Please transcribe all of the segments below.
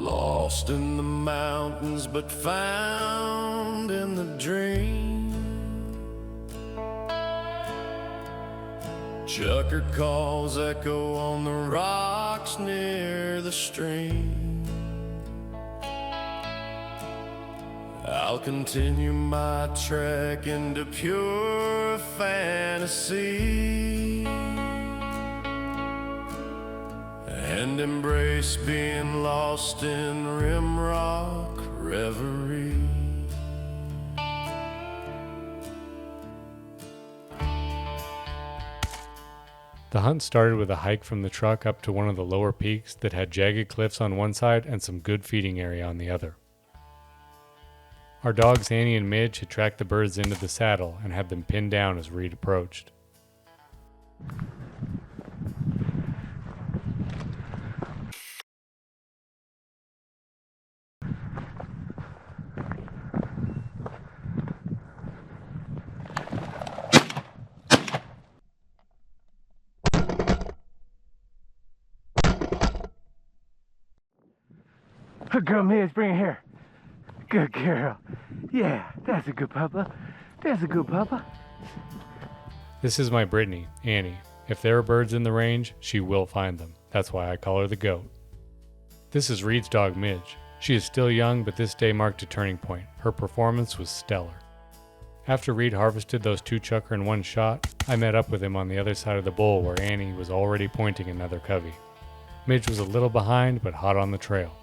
Lost in the mountains, but found in the dream. Chukar calls echo on the rocks near the stream. I'll continue my trek into pure fantasy and embrace being lost in Rimrock reverie. The hunt started with a hike from the truck up to one of the lower peaks that had jagged cliffs on one side and some good feeding area on the other. Our dogs Annie and Midge had tracked the birds into the saddle and had them pinned down as Reed approached. Good girl, Midge, bring it here. Good girl. Yeah, that's a good puppa. That's a good puppa. This is my Brittany, Annie. If there are birds in the range, she will find them. That's why I call her the goat. This is Reed's dog, Midge. She is still young, but this day marked a turning point. Her performance was stellar. After Reed harvested those 2 chukar in one shot, I met up with him on the other side of the bowl where Annie was already pointing another covey. Midge was a little behind, but hot on the trail.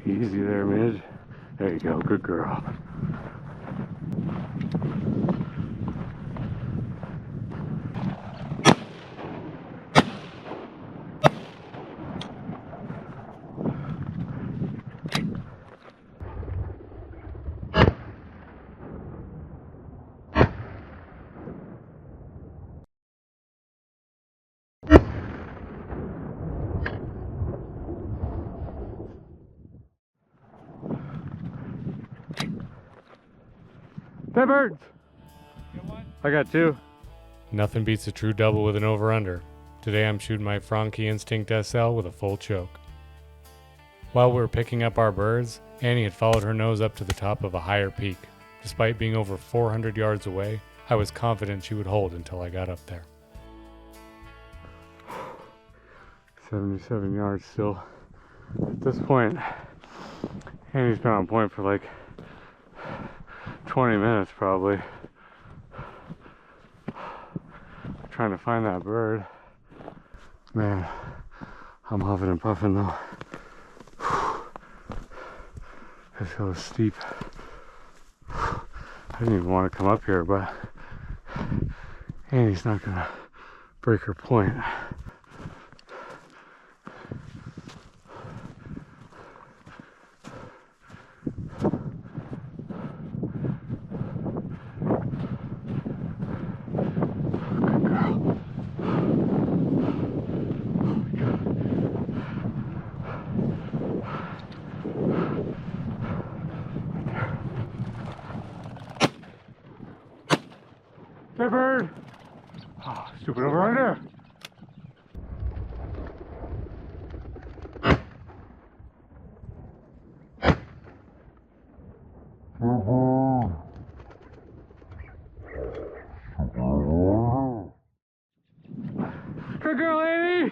Easy there, Midge. There you go, good girl. Hey, birds! I got 2. Nothing beats a true double with an over-under. Today I'm shooting my Frankie Instinct SL with a full choke. While we were picking up our birds, Annie had followed her nose up to the top of a higher peak. Despite being over 400 yards away, I was confident she would hold until I got up there. 77 yards still. At this point, Annie's been on point for like 20 minutes probably. Trying to find that bird. Man, I'm huffing and puffing though. This hill is steep. I didn't even want to come up here, but Annie's not gonna break her point. Hey, bird! Oh, stupid over under! Good girl, Annie!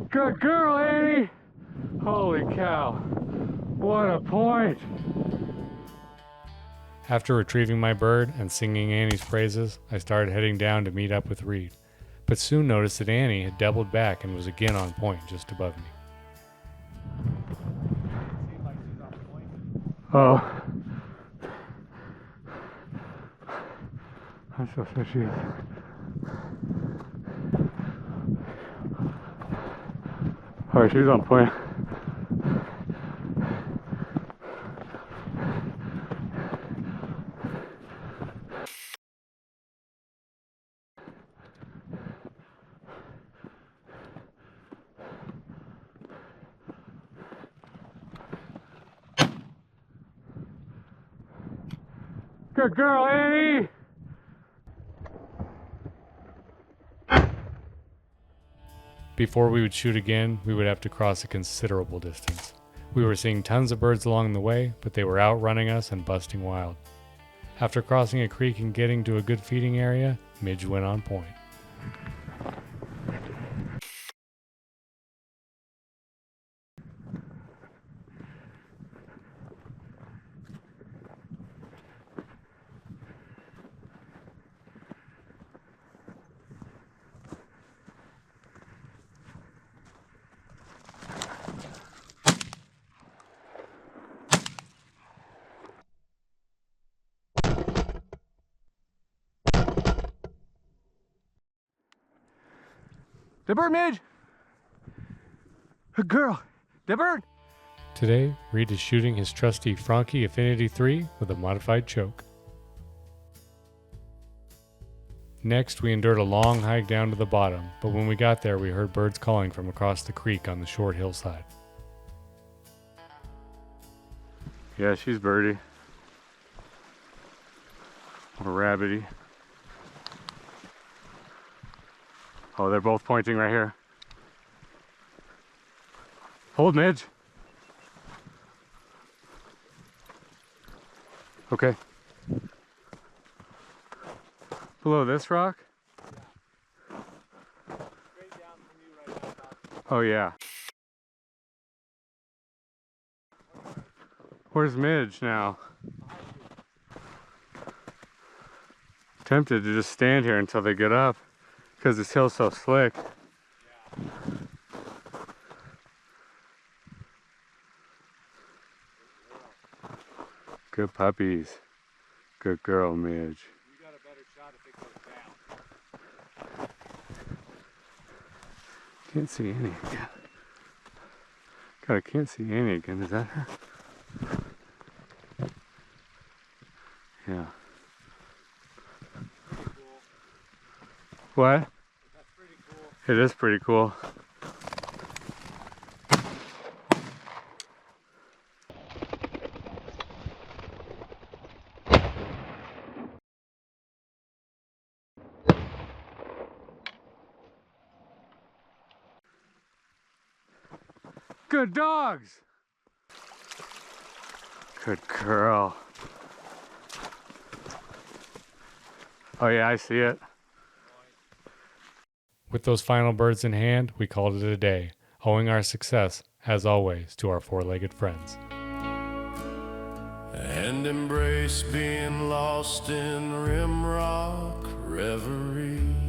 Good girl, Annie! Holy cow! What a point! After retrieving my bird and singing Annie's praises, I started heading down to meet up with Reed, but soon noticed that Annie had doubled back and was again on point just above me. Oh. That's so fishy. Alright, she's on point. Good girl, Annie! Before we would shoot again, we would have to cross a considerable distance. We were seeing tons of birds along the way, but they were outrunning us and busting wild. After crossing a creek and getting to a good feeding area, Midge went on point. The bird, Midge! Good girl. The bird! Today, Reed is shooting his trusty Franke Affinity 3 with a modified choke. Next, we endured a long hike down to the bottom, but when we got there, we heard birds calling from across the creek on the short hillside. Yeah, she's birdie. Or rabbity. Oh, they're both pointing right here. Hold, Midge. Okay. Below this rock? Oh, yeah. Where's Midge now? Tempted to just stand here until they get up because this hill's so slick. Good puppies. Good girl, Midge. You got a better shot if it goes down. Can't see Annie again. God, I can't see Annie again. Is that her? Yeah. What? That's pretty cool. It is pretty cool. Good dogs! Good girl. Oh yeah, I see it. With those final birds in hand, we called it a day, owing our success, as always, to our four-legged friends. And embrace being lost in Rimrock reverie.